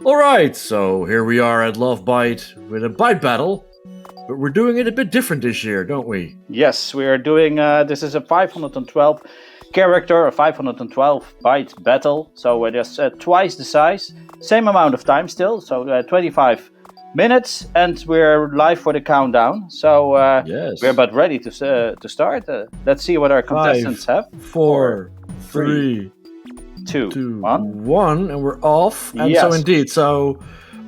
Alright, so here we are at Lovebyte with a Byte battle, but we're doing it a bit different this year, don't we? Yes, we are doing, this is a 512 character, a 512 byte battle, so it is twice the size, same amount of time still, so 25 minutes, and we're live for the countdown, so Yes. we're about ready to start. Let's see what our contestants 5, have. 4, 3, 2, 1, and we're off. And Yes. so indeed, so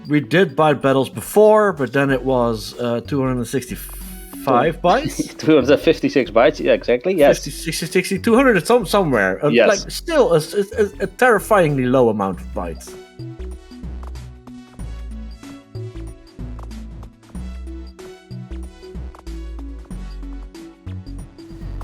we did Byte battles before, but then it was 265 bytes. 256 bytes, yeah, exactly, yes. 50, 60, 60, 200, it's somewhere. Yes. Like, still a terrifyingly low amount of bytes.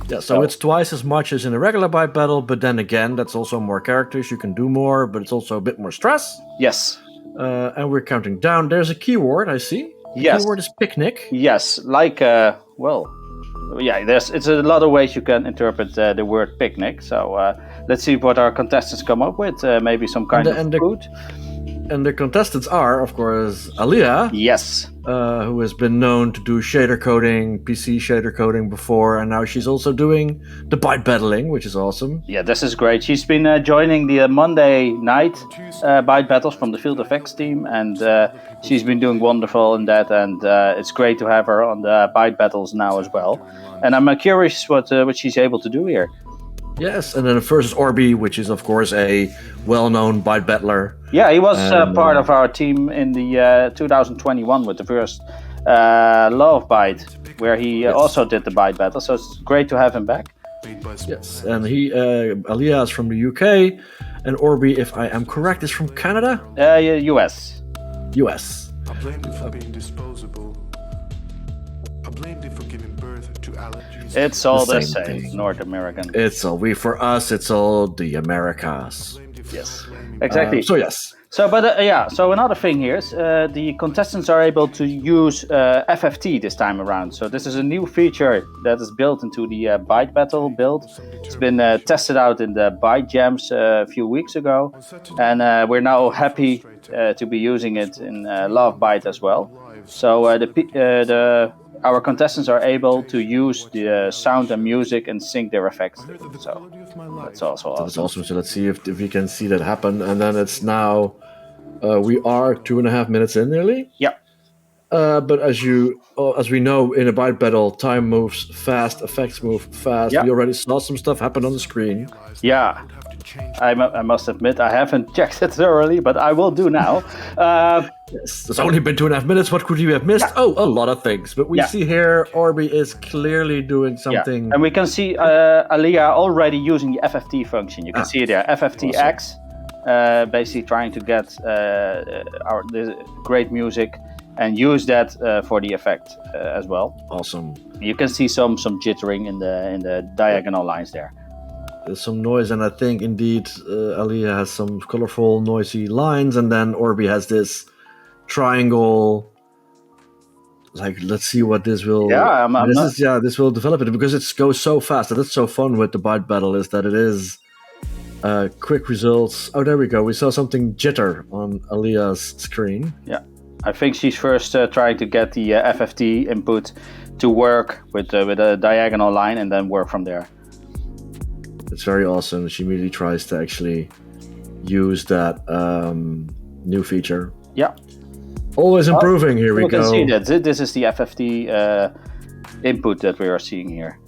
Yeah, so it's twice as much as in a regular Byte battle, but then again, that's also more characters, you can do more, but it's also a bit more stress. Yes. And we're counting down. There's a keyword, I see. The Yes. keyword is picnic. Yes, like, it's a lot of ways you can interpret the word picnic. So let's see what our contestants come up with. Maybe some kind of food. And the contestants are, of course, Alia, Yes. who has been known to do shader coding, PC shader coding before, and now she's also doing the Byte battling, which is awesome. Yeah, this is great. She's been joining the Monday night Byte battles from the Field Effects team, and she's been doing wonderful in that, and it's great to have her on the Byte battles now as well. And I'm curious what she's able to do here. Yes, and then versus Orby, which is, of course, a well-known Byte battler. Yeah, he was part of our team in the 2021 with the first Lovebyte, where he also did the Byte battle. So it's great to have him back. Yes, and Alia is from the UK, and Orby, if I am correct, is from Canada? US. US. I blamed it for being disposable. I blamed it for giving birth to allergies. It's all the same same, thing. North American. It's all for us. It's all the Americas. Yes, exactly. So yes. So another thing here is the contestants are able to use FFT this time around. So this is a new feature that is built into the Byte battle build. It's been tested out in the Byte jams a few weeks ago, and we're now happy to be using it in Lovebyte as well. So our contestants are able to use the sound and music and sync their effects. So that's also awesome. That's awesome. So let's see if we can see that happen. And then it's now, we are 2.5 minutes in nearly. Yeah. But as we know, in a Byte battle, time moves fast, effects move fast. Yeah. We already saw some stuff happen on the screen. Yeah. I must admit, I haven't checked it thoroughly, but I will do now. Yes, it's only been 2.5 minutes. What could you have missed? Yeah. Oh, a lot of things. But we see here, Orby is clearly doing something. Yeah. And we can see Alia already using the FFT function. You can see it there, FFTX, basically trying to get the great music and use that for the effect as well. Awesome. You can see some jittering in the diagonal lines there. there's some noise, and I think indeed Alia has some colorful, noisy lines, and then Orby has this triangle. Like, let's see what this will. Yeah, this will develop it because it goes so fast. That's so fun with the Byte battle is that it is quick results. Oh, there we go. We saw something jitter on Alia's screen. Yeah, I think she's first trying to get the FFT input to work with a diagonal line, and then work from there. It's very awesome. She immediately tries to actually use that new feature. Yeah. Always improving. Here we go. You can see that this is the FFT input that we are seeing here.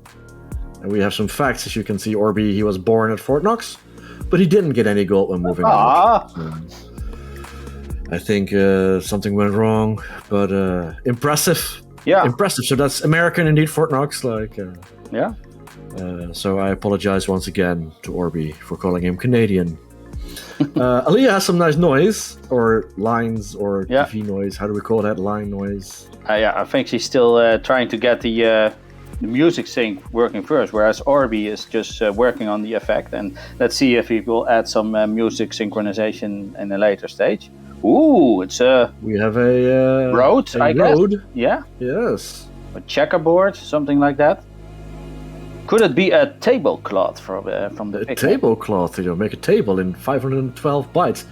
And we have some facts. As you can see, Orby, he was born at Fort Knox, but he didn't get any gold when moving out. I think something went wrong, but impressive. Yeah. Impressive. So that's American indeed, Fort Knox. Yeah. So I apologize once again to Orby for calling him Canadian. Alia has some nice noise, or lines, or TV noise. How do we call that? Line noise? I think she's still trying to get the music sync working first, whereas Orby is just working on the effect. And let's see if he will add some music synchronization in a later stage. Ooh, it's a... We have a... road, I guess? Yeah? Yes. A checkerboard, something like that. Could it be a tablecloth from the a picture? Tablecloth, make a table in 512 bytes.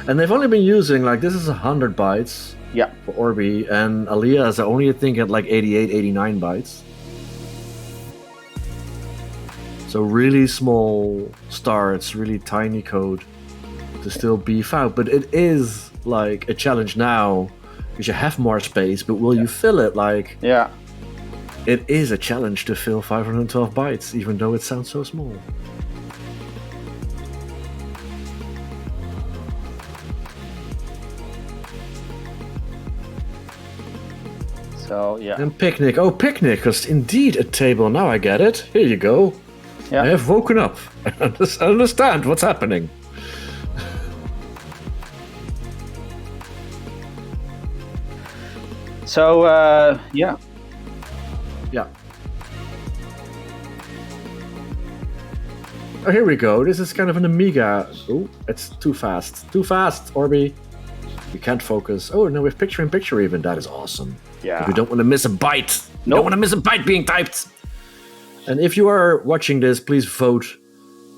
And they've only been using, this is 100 bytes for Orby, and Alia is only, I think, at 88, 89 bytes. So really small starts, really tiny code to still beef out. But it is, a challenge now, because you have more space, but will you fill it? It is a challenge to fill 512 bytes, even though it sounds so small. So, yeah. And picnic. Oh, picnic, because indeed a table. Now I get it. Here you go. Yeah. I have woken up. I understand what's happening. So, yeah. Yeah. Oh, here we go. This is kind of an Amiga. Oh, it's too fast. Too fast, Orby. We can't focus. Oh, no, we have picture-in-picture even. That is awesome. Yeah. But we don't want to miss a byte. Nope. Don't want to miss a byte being typed. And if you are watching this, please vote.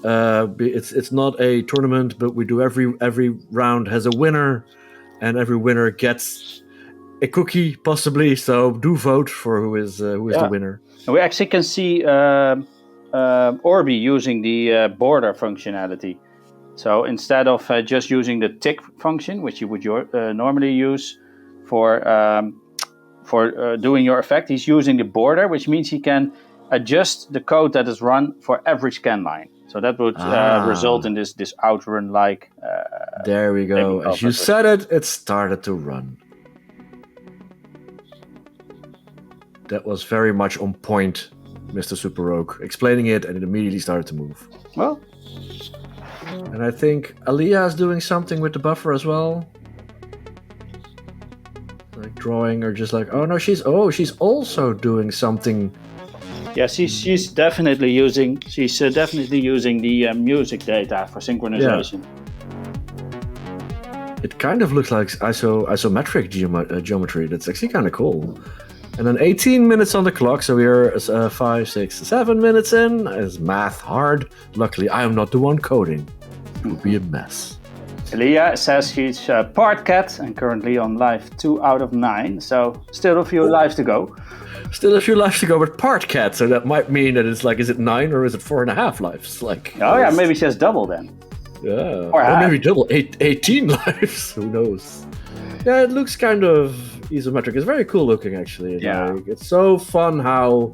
It's not a tournament, but we do every round has a winner, and every winner gets a cookie, possibly. So do vote for who is the winner. And we actually can see Orby using the border functionality. So instead of just using the tick function, which you would normally use for doing your effect, he's using the border, which means he can adjust the code that is run for every scan line. So that would result in this outrun-like. There we go. As you said it started to run. That was very much on point, Mr. Super Rogue, explaining it, and it immediately started to move. Well. And I think Alia is doing something with the buffer as well. Drawing, or just oh no, she's also doing something. Yeah, she's definitely using the music data for synchronization. Yeah. It kind of looks like isometric geometry. That's actually kind of cool. And then 18 minutes on the clock, so we're 5, 6, 7 minutes in. Is math hard? Luckily, I am not the one coding. It would be a mess. Alia says she's part cat and currently on life 2 out of 9, so still a few lives to go. Still a few lives to go, but part cat, so that might mean that it's is it 9 or is it 4.5 lives? Oh yeah, maybe she has double then. Yeah, or maybe double, 18 lives, who knows? Yeah, it looks kind of isometric. It's very cool looking, actually. Yeah. It's so fun how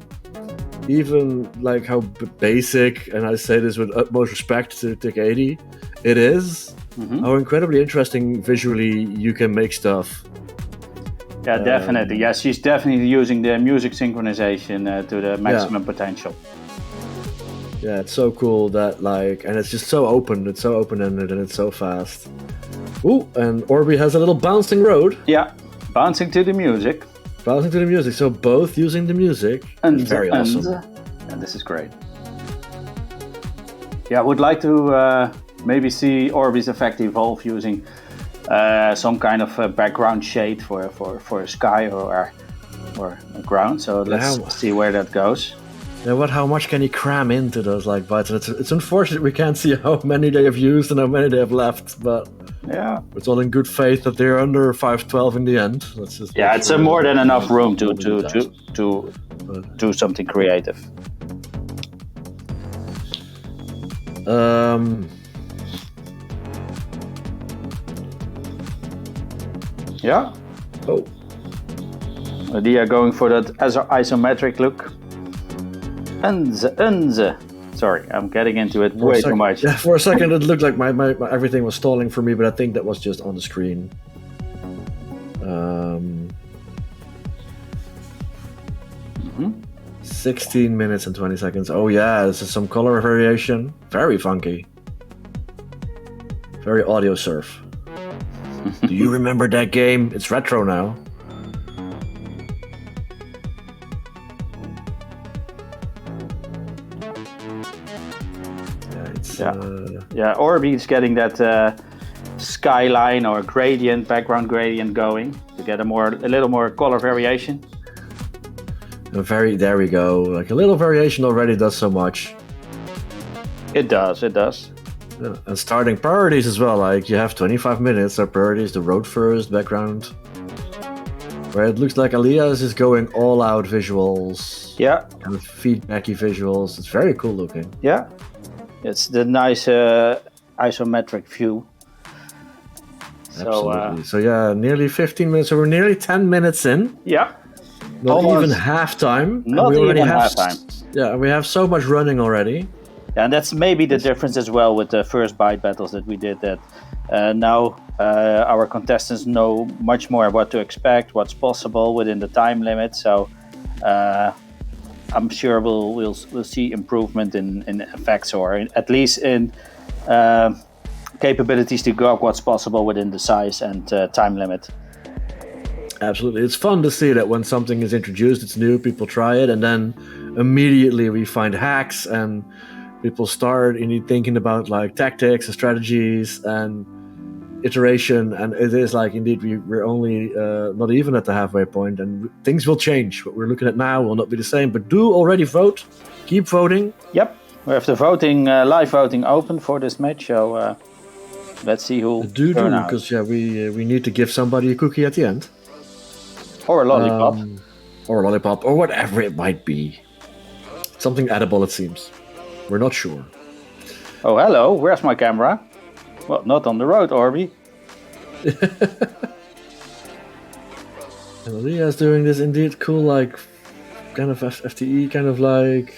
even how basic, and I say this with utmost respect to Tick 80, it is. Mm-hmm. How incredibly interesting visually you can make stuff. Yeah, definitely. Yeah, she's definitely using the music synchronization to the maximum potential. Yeah, it's so cool that and it's just so open. It's so open-ended and it's so fast. Ooh, and Orby has a little bouncing road. Yeah, bouncing to the music. Bouncing to the music. So both using the music. And very awesome. this is great. Yeah, I would like to maybe see Orby's effect evolve using some kind of background shade for a sky or a ground. So let's see where that goes. Yeah, how much can you cram into those like bytes? It's unfortunate we can't see how many they have used and how many they have left, but yeah, it's all in good faith that they're under 512 in the end. Let's just it's more than enough room to do something creative. Yeah. Oh. They are going for that isometric look. Unze. Sorry, I'm getting into it way too much. Yeah, for a second it looked like my everything was stalling for me, but I think that was just on the screen. 16 minutes and 20 seconds. Oh yeah, this is some color variation. Very funky. Very audio surf. Do you remember that game? It's retro now. Orby is getting that skyline or background gradient going to get a little more color variation. There we go. Like a little variation already does so much. It does. Yeah. And starting priorities as well. Like you have 25 minutes. So priorities, the road first, background. Where it looks like Alia is going all out visuals. Yeah. Kind of feedbacky visuals. It's very cool looking. Yeah. It's the nice isometric view. Absolutely. So yeah, nearly 15 minutes. So we're nearly 10 minutes in. Yeah. Not even halftime. Not even halftime. Yeah, we have so much running already. Yeah, and that's maybe the difference as well with the first Byte battles that we did. That now our contestants know much more what to expect, what's possible within the time limit. So I'm sure we'll see improvement in effects, or at least in capabilities to go up what's possible within the size and time limit. Absolutely. It's fun to see that when something is introduced, it's new, people try it, and then immediately we find hacks and people start thinking about like tactics and strategies and iteration. And it is like, indeed, we're only not even at the halfway point, and things will change. What we're looking at now will not be the same, but do already vote. Keep voting. Yep. We have the voting, live voting open for this match, so let's see who turn out. Because we need to give somebody a cookie at the end. Or a lollipop. Or whatever it might be. Something edible, it seems. We're not sure. Oh, hello. Where's my camera? Well, not on the road, Orby. And Alia's doing this indeed cool, like, kind of FTE, kind of like...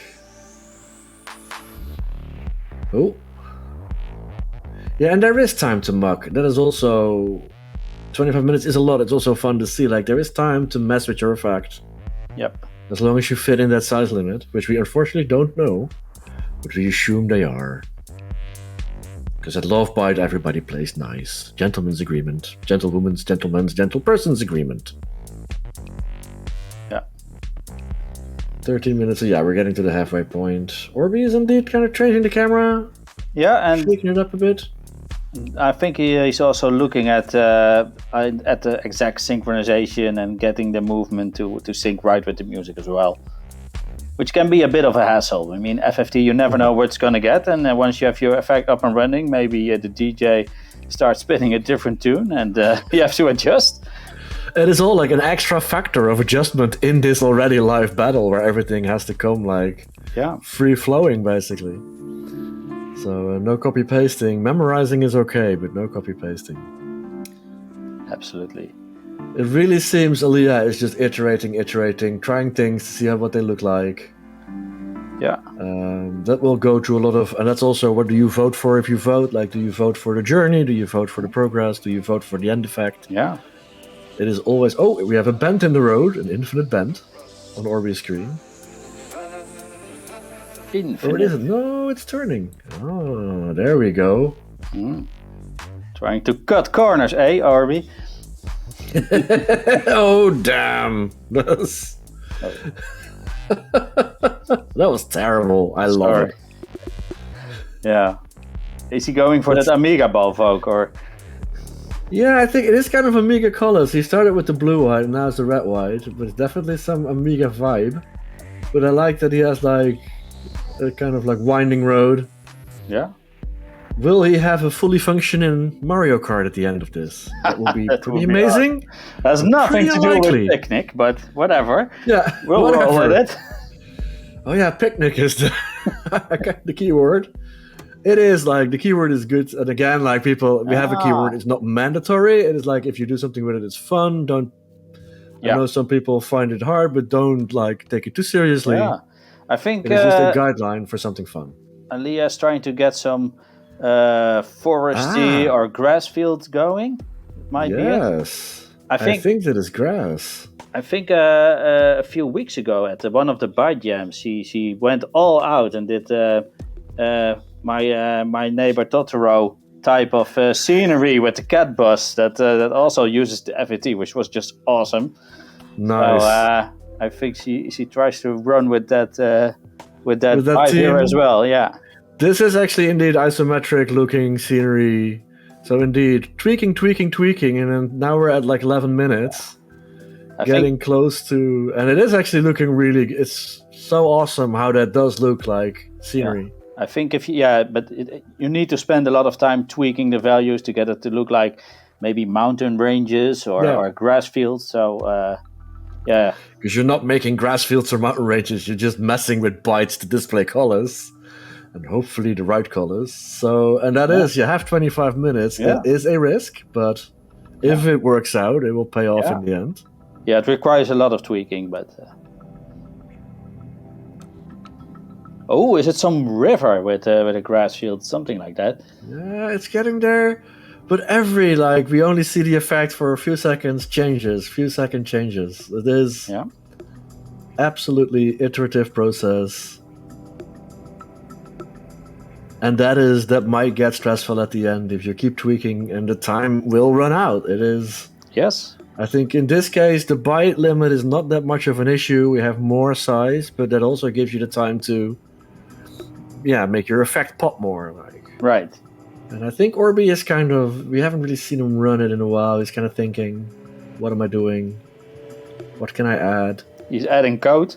Oh. Yeah, and there is time to muck. That is also... 25 minutes is a lot. It's also fun to see. Like, there is time to mess with your effect. Yep. As long as you fit in that size limit, which we unfortunately don't know, but we assume they are. Because at Lovebyte, everybody plays nice. Gentleman's agreement. Gentlewoman's, gentleman's, gentleperson's agreement. Yeah. 13 minutes. So yeah, we're getting to the halfway point. Orby is indeed kind of changing the camera. Yeah, and shaking it up a bit. I think he's also looking at the exact synchronization and getting the movement to sync right with the music as well, which can be a bit of a hassle. I mean, FFT, you never know what it's going to get, and once you have your effect up and running, maybe the DJ starts spinning a different tune, and you have to adjust. It is all like an extra factor of adjustment in this already live battle where everything has to come like free flowing, basically. So no copy pasting. Memorizing is okay, but no copy pasting. Absolutely. It really seems Alia is just iterating, trying things to see what they look like. Yeah. That will go to a lot of, and that's also what do you vote for if you vote? Like, do you vote for the journey? Do you vote for the progress? Do you vote for the end effect? Yeah. It is always, oh, we have a bend in the road, an infinite bend on Orby's screen. Infinite. Or it isn't. No, it's turning. Oh, there we go. Trying to cut corners, eh, Orby? Oh, damn. That was terrible. I love Sorry. it. Yeah. Is he going for that Amiga ball folk or? Yeah, I think it is kind of Amiga colors. He started with the blue white, and now it's the red white, but it's definitely some Amiga vibe. But I like that he has like a kind of like winding road. Yeah. Will he have a fully functioning Mario Kart at the end of this? That would be That pretty would be amazing. Has nothing to do unlikely. with picnic, but whatever. Yeah, We'll roll with it. Oh yeah, picnic is the keyword. It is like the keyword is good, and again, like people, we have a keyword. It's not mandatory. It is like if you do something with it, it's fun. Don't. Yeah. I know some people find it hard, but don't like take it too seriously. Yeah. I think It is just a guideline for something fun. Alia is trying to get some foresty or grass fields going. It might be it. Yes, I think that is grass. I think a few weeks ago at one of the Byte jams, she went all out and did my neighbor Totoro type of scenery with the cat bus that also uses the FAT, which was just awesome. Nice. So I think she tries to run with that vibe here as well. Yeah. This is actually indeed isometric looking scenery. So indeed, tweaking, and then now we're at like 11 minutes. Getting close to, and it is actually looking really. It's so awesome how that does look like scenery. Yeah. I think you need to spend a lot of time tweaking the values to get it to look like maybe mountain ranges or grass fields. So yeah, because you're not making grass fields or mountain ranges. You're just messing with bytes to display colors, and hopefully the right colors. So, and that is you have 25 minutes. Yeah. It is a risk, but if it works out, it will pay off in the end. Yeah, it requires a lot of tweaking, but... Oh, is it some river with a grass field, something like that? Yeah, it's getting there. But we only see the effect for a few seconds changes. It is absolutely iterative process. And that might get stressful at the end if you keep tweaking and the time will run out. It is... Yes. I think in this case, the byte limit is not that much of an issue. We have more size, but that also gives you the time to, make your effect pop more. Right. And I think Orby is we haven't really seen him run it in a while. He's kind of thinking, what am I doing? What can I add? He's adding code.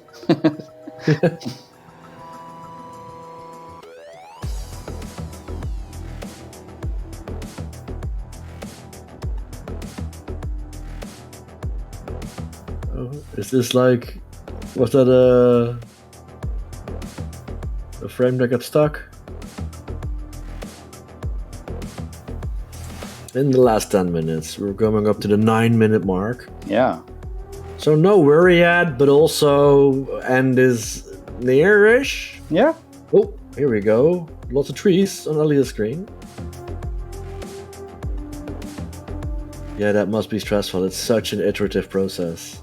Is this was that a frame that got stuck? In the last 10 minutes, we're coming up to the 9-minute mark. Yeah. So no worry yet, but also end is near-ish. Yeah. Oh, here we go. Lots of trees on Alia's screen. Yeah, that must be stressful. It's such an iterative process.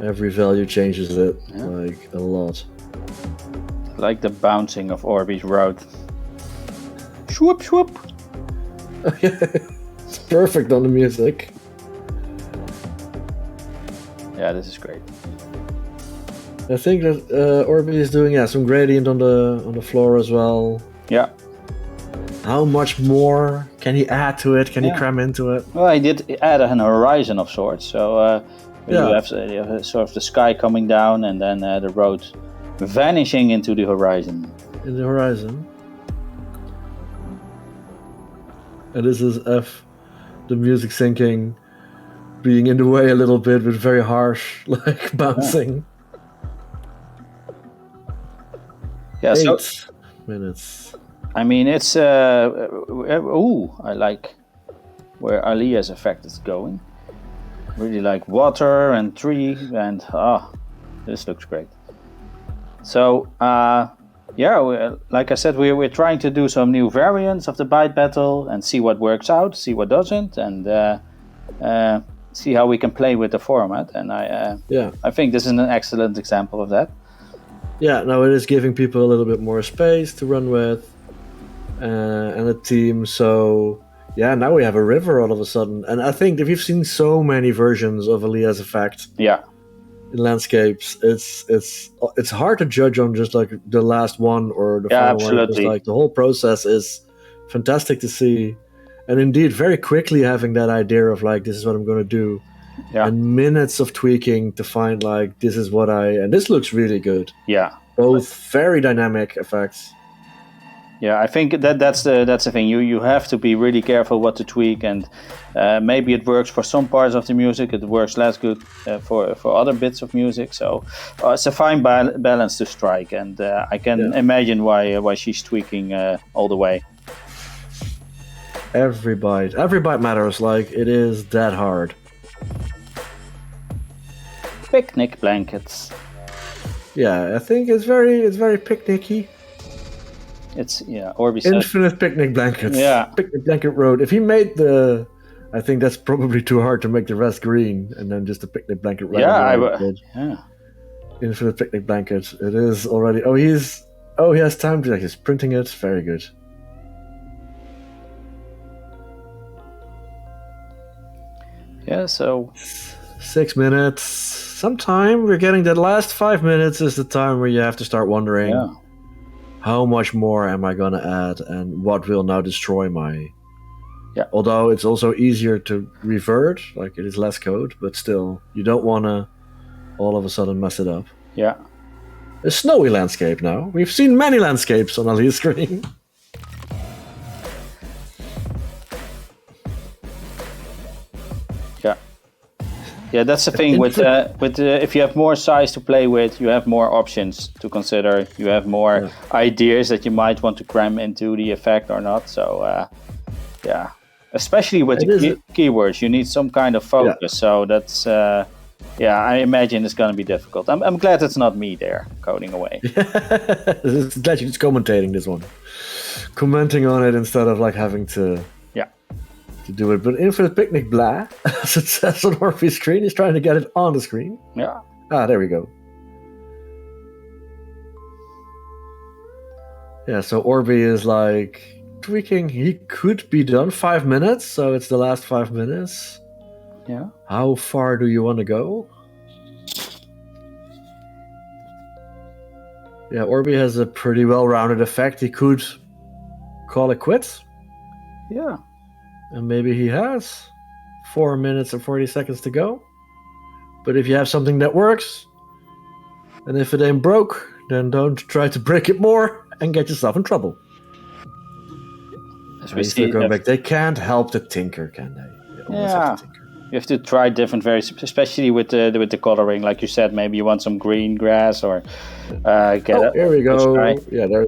Every value changes it, a lot. Like the bouncing of Orby's road. Swoop, swoop. It's perfect on the music. Yeah, this is great. I think that Orby is doing some gradient on the floor as well. Yeah. How much more can he add to it? Can he cram into it? Well, he did add an horizon of sorts. So you have sort of the sky coming down and then the road vanishing into the horizon. In the horizon. And this is the music syncing, being in the way a little bit, but very harsh, bouncing. Yeah, 8 minutes. I mean, it's... I like where Alia's effect is going. Really like water and tree and... this looks great. So, like I said, we're trying to do some new variants of the Byte battle and see what works out, see what doesn't, and see how we can play with the format. And I think this is an excellent example of that. Yeah, no, it is giving people a little bit more space to run with and a team. So, now we have a river all of a sudden. And I think if you've seen so many versions of Alia's effect, in landscapes. It's hard to judge on just like the last one or the final one. Absolutely. Like the whole process is fantastic to see, and indeed very quickly having that idea of like this is what I'm going to do, and minutes of tweaking to find like this is what and this looks really good. Yeah, both very dynamic effects. Yeah, I think that's the thing. You have to be really careful what to tweak, and maybe it works for some parts of the music. It works less good for other bits of music. So it's a fine balance to strike, and I can imagine why she's tweaking all the way. Every byte matters. Like it is that hard. Picnic blankets. Yeah, I think it's very picnicky. It's Orby said. Infinite picnic blankets. Yeah. Picnic blanket road. If he made I think that's probably too hard to make the rest green and then just a picnic blanket road. Yeah, Infinite picnic blanket. It is already. He has time to he's printing it. Very good. Yeah, so 6 minutes. Sometime we're getting that last 5 minutes is the time where you have to start wondering. Yeah. How much more am I going to add, and what will now destroy my... Yeah. Although it's also easier to revert, like it is less code, but still, you don't want to all of a sudden mess it up. Yeah. A snowy landscape now. We've seen many landscapes on Alia's screen. Yeah, that's the thing with if you have more size to play with, you have more options to consider. You have more ideas that you might want to cram into the effect or not. So, especially with the keywords, you need some kind of focus. Yeah. So that's, I imagine it's going to be difficult. I'm glad it's not me there coding away. It's glad you're just commentating this one, commenting on it instead of like having to do it. But Infinite Picnic blah, as it says on Orby's screen, he's trying to get it on the screen. Yeah. There we go. Yeah, so Orby is like tweaking. He could be done 5 minutes, so it's the last 5 minutes. Yeah. How far do you want to go? Yeah, Orby has a pretty well-rounded effect. He could call it quits. Yeah. And maybe he has 4 minutes and 40 seconds to go. But if you have something that works, and if it ain't broke, then don't try to break it more and get yourself in trouble. As we see, back, they can't help to tinker, can they? Have to tinker. You have to try different variations, especially with the coloring. Like you said, maybe you want some green grass or here we go. Yeah, there.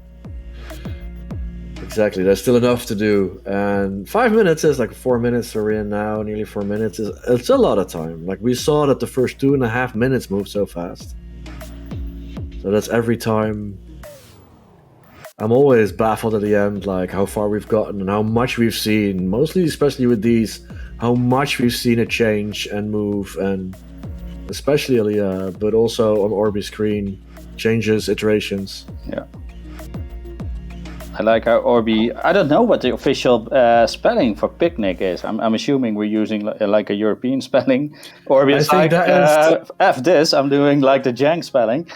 Exactly, there's still enough to do, and 5 minutes is like 4 minutes we're in now, nearly 4 minutes. It's a lot of time. Like we saw that the first 2.5 minutes moved so fast. So that's every time. I'm always baffled at the end, like how far we've gotten and how much we've seen, mostly especially with these, how much we've seen it change and move, and especially Alia, but also on Orby's screen, changes, iterations. Yeah. I like how Orby. I don't know what the official spelling for picnic is. I'm assuming we're using like a European spelling. Orby is like F this. I'm doing like the Jank spelling.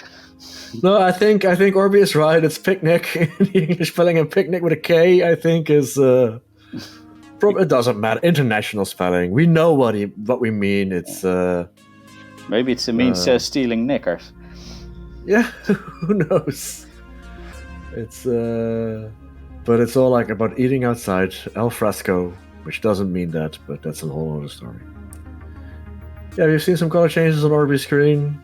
No, I think Orby is right. It's picnic. The English spelling of picnic with a K, I think, is. It doesn't matter. International spelling. We know what we mean. It's. Maybe it means stealing knickers. Yeah, who knows? It's but it's all like about eating outside, al fresco, which doesn't mean that, but that's a whole other story. Yeah, we've seen some color changes on Orby's screen.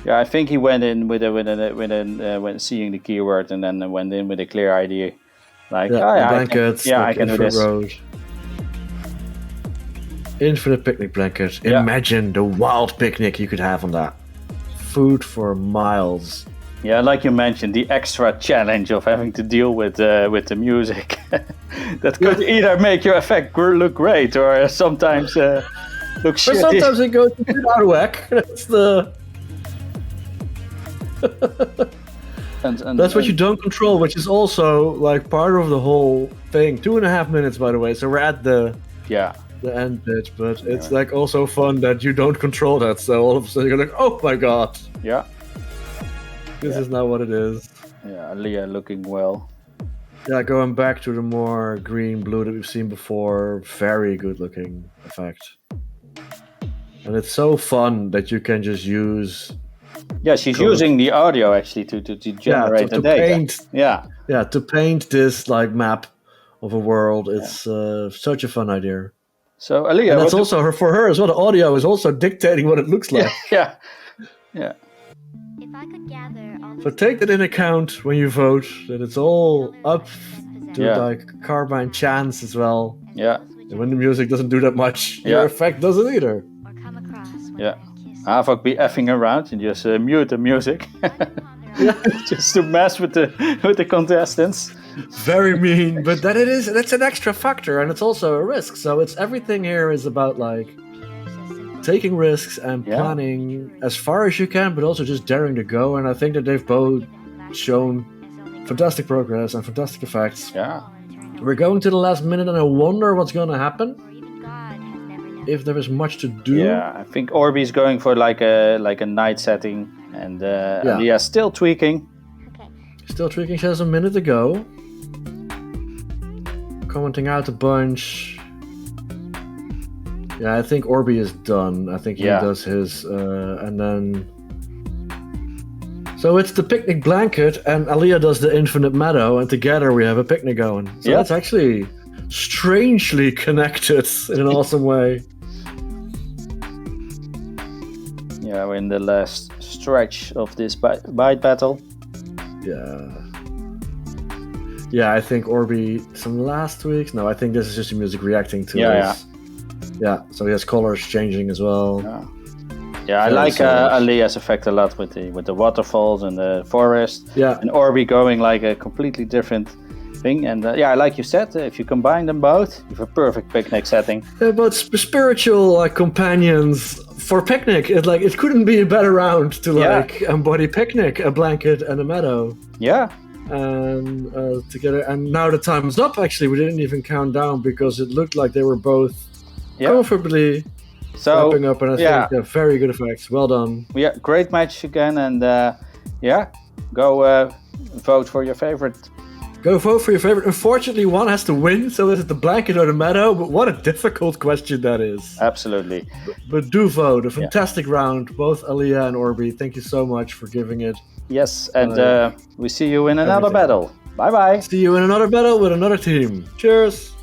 Yeah, I think he went in when seeing the keyword, and then went in with a clear idea, like blankets, I can do this. Road. Infinite picnic blanket. Yeah. Imagine the wild picnic you could have on that. Food for miles. Yeah, like you mentioned, the extra challenge of having to deal with the music. That could either make your effect look great or sometimes look shitty. But sometimes it goes out of whack. That's the... and that's what you don't control, which is also like part of the whole thing. 2.5 minutes, by the way. So we're at the the end bit, but it's like also fun that you don't control that. So all of a sudden you're like, oh my god, Yeah. this is not what it is. Yeah, Alia looking well. Yeah, going back to the more green blue that we've seen before, very good looking effect. And it's so fun that you can just use. Yeah, she's using the audio actually to generate the data. Paint. Yeah. Yeah, to paint this like map of a world. It's such a fun idea. So Alia, and that's also for her as well. The audio is also dictating what it looks like. Yeah. If I could gather all So take that in account when you vote. That it's all up to like Carbine chance as well. Yeah. And when the music doesn't do that much, your effect doesn't either. or come across when Yeah. I kiss Havok be effing around and just mute the music. Just to mess with the contestants. Very mean, but that's an extra factor, and it's also a risk. So it's everything here is about like taking risks and planning as far as you can, but also just daring to go. And I think that they've both shown fantastic progress and fantastic effects. Yeah. We're going to the last minute, and I wonder what's going to happen. or even God has never known. If there is much to do. Yeah, I think Orby's going for like a night setting, and Alia's still tweaking. Okay. Still tweaking. She has a minute to go. Commenting out a bunch. Yeah, I think Orby is done. I think he does his, and then. So it's the picnic blanket, and Alia does the infinite meadow, and together we have a picnic going. So that's actually strangely connected in an awesome way. Yeah, we're in the last stretch of this Byte battle. Yeah, I think Orby some last weeks. No, I think this is just the music reacting to his. Yeah, so he has colors changing as well. Yeah, I like Alia's effect a lot with the waterfalls and the forest. Yeah. And Orby going like a completely different thing. And like you said, if you combine them both, you have a perfect picnic setting. Yeah, but spiritual companions for picnic. It couldn't be a better round to embody picnic, a blanket and a meadow. Yeah. And together. And now the time's up. Actually, we didn't even count down because it looked like they were both comfortably. Wrapping up, and I think very good effects. Well done. Yeah, great match again, and go vote for your favorite. Go vote for your favorite. Unfortunately, one has to win, so is it the blanket or the meadow? But what a difficult question that is. Absolutely. But do vote. A fantastic round, both Alia and Orby. Thank you so much for giving it. Yes, and we see you in another battle. Bye-bye. See you in another battle with another team. Cheers.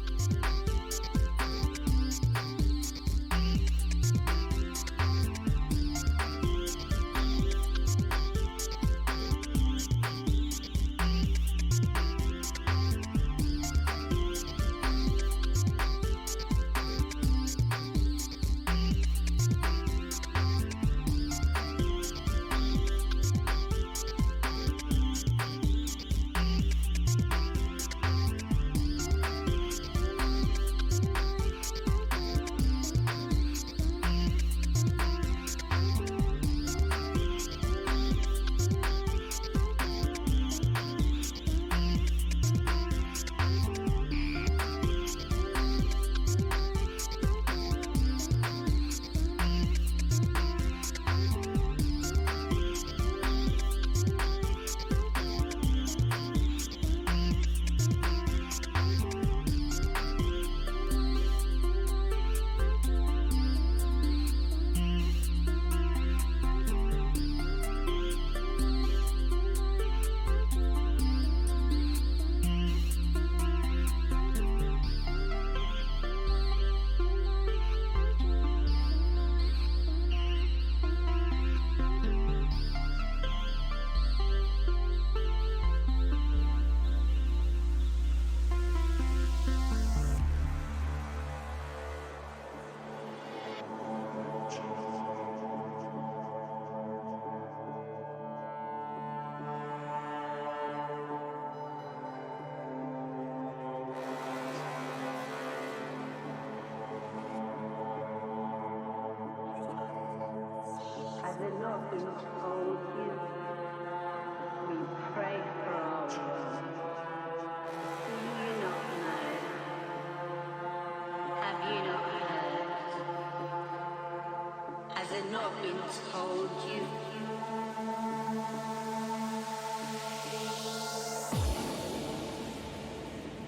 winds hold you.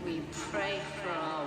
We pray for our